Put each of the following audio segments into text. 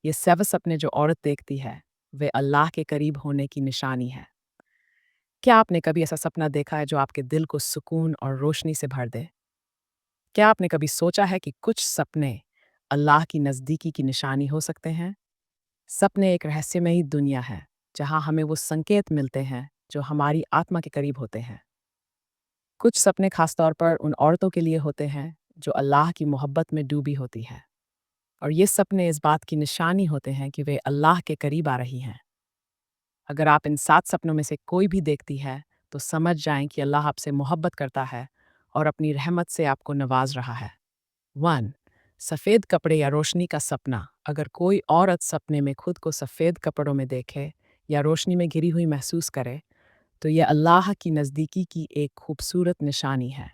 ये 7 सपने जो औरत देखती है, वे अल्लाह के करीब होने की निशानी है। क्या आपने कभी ऐसा सपना देखा है जो आपके दिल को सुकून और रोशनी से भर दे? क्या आपने कभी सोचा है कि कुछ सपने अल्लाह की नज़दीकी की निशानी हो सकते हैं? सपने एक रहस्यमयी दुनिया है, जहाँ हमें वो संकेत मिलते हैं जो हमारी आत्मा के करीब होते हैं। कुछ सपने खास तौर पर उन औरतों के लिए होते हैं जो अल्लाह की मोहब्बत में डूबी होती हैं, और ये सपने इस बात की निशानी होते हैं कि वे अल्लाह के करीब आ रही हैं। अगर आप इन 7 सपनों में से कोई भी देखती है, तो समझ जाएं कि अल्लाह आपसे मोहब्बत करता है और अपनी रहमत से आपको नवाज रहा है। 1. सफ़ेद कपड़े या रोशनी का सपना। अगर कोई औरत सपने में खुद को सफ़ेद कपड़ों में देखे या रोशनी में घिरी हुई महसूस करे, तो यह अल्लाह की नज़दीकी की एक खूबसूरत निशानी है।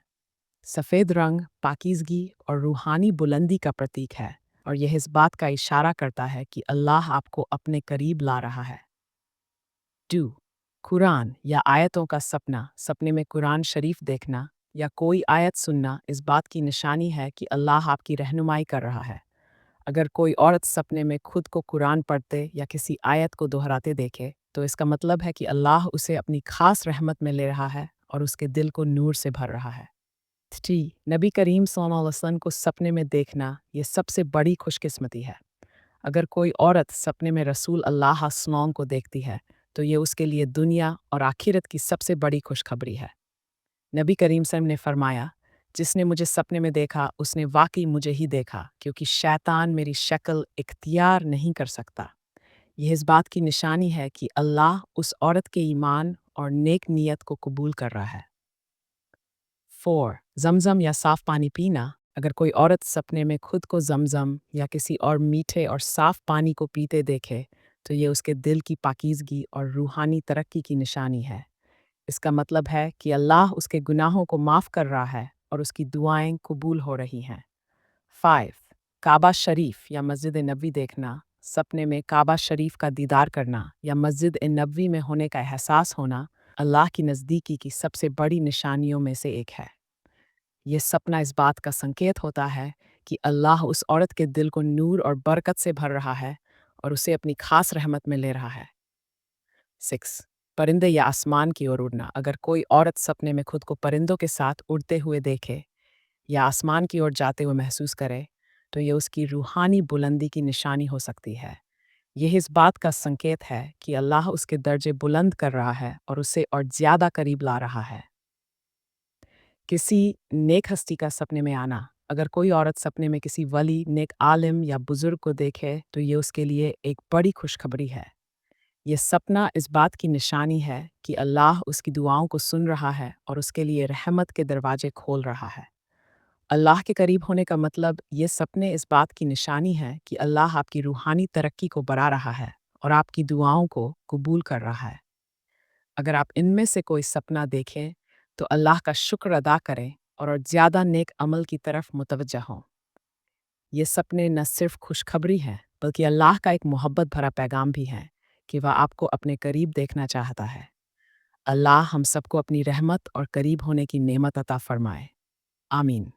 सफ़ेद रंग पाकीज़गी और रूहानी बुलंदी का प्रतीक है, और यह इस बात का इशारा करता है कि अल्लाह आपको अपने करीब ला रहा है। 2. कुरान या आयतों का सपना। सपने में कुरान शरीफ देखना या कोई आयत सुनना इस बात की निशानी है कि अल्लाह आपकी रहनुमाई कर रहा है। अगर कोई औरत सपने में खुद को कुरान पढ़ते या किसी आयत को दोहराते देखे, तो इसका मतलब है कि अल्लाह उसे अपनी खास रहमत में ले रहा है और उसके दिल को नूर से भर रहा है। 3. नबी करीम सल्लल्लाहु अलैहि वसल्लम को सपने में देखना ये सबसे बड़ी खुशकिस्मती है। अगर कोई औरत सपने में रसूल अल्लाह सल्लल्लाहु को देखती है, तो ये उसके लिए दुनिया और आखिरत की सबसे बड़ी खुशखबरी है। नबी करीम सल्लल्लाहु ने फरमाया, जिसने मुझे सपने में देखा उसने वाकई मुझे ही देखा, क्योंकि शैतान मेरी शक्ल इख्तियार नहीं कर सकता। यह इस बात की निशानी है कि अल्लाह उस औरत के ईमान और नेक नीयत को कबूल कर रहा है। 4. ज़मज़म या साफ़ पानी पीना। अगर कोई औरत सपने में खुद को ज़मज़म या किसी और मीठे और साफ़ पानी को पीते देखे, तो ये उसके दिल की पाकीज़गी और रूहानी तरक्की की निशानी है। इसका मतलब है कि अल्लाह उसके गुनाहों को माफ़ कर रहा है और उसकी दुआएं कबूल हो रही हैं। 5. काबा शरीफ या मस्जिद नबवी देखना। सपने में काबा शरीफ का दीदार करना या मस्जिद नबवी में होने का एहसास होना अल्लाह की नज़दीकी की सबसे बड़ी निशानियों में से एक है। ये सपना इस बात का संकेत होता है कि अल्लाह उस औरत के दिल को नूर और बरकत से भर रहा है और उसे अपनी खास रहमत में ले रहा है। 6. परिंदे या आसमान की ओर उड़ना। अगर कोई औरत सपने में खुद को परिंदों के साथ उड़ते हुए देखे या आसमान की ओर जाते हुए महसूस करे, तो ये उसकी रूहानी बुलंदी की निशानी हो सकती है। यह इस बात का संकेत है कि अल्लाह उसके दर्जे बुलंद कर रहा है और उसे और ज़्यादा करीब ला रहा है। किसी नेक हस्ती का सपने में आना। अगर कोई औरत सपने में किसी वली, नेक आलिम या बुजुर्ग को देखे, तो ये उसके लिए एक बड़ी खुशखबरी है। ये सपना इस बात की निशानी है कि अल्लाह उसकी दुआओं को सुन रहा है और उसके लिए रहमत के दरवाजे खोल रहा है। अल्लाह के करीब होने का मतलब ये सपने इस बात की निशानी है कि अल्लाह आपकी रूहानी तरक्की को बढ़ा रहा है और आपकी दुआओं को कबूल कर रहा है। अगर आप इनमें से कोई सपना देखें, तो अल्लाह का शुक्र अदा करें और ज़्यादा नेक अमल की तरफ मुतवज्जा हों। ये सपने न सिर्फ खुशखबरी हैं, बल्कि अल्लाह का एक मोहब्बत भरा पैगाम भी है कि वह आपको अपने करीब देखना चाहता है। अल्लाह हम सबको अपनी रहमत और करीब होने की नेमत अता फरमाए। आमीन।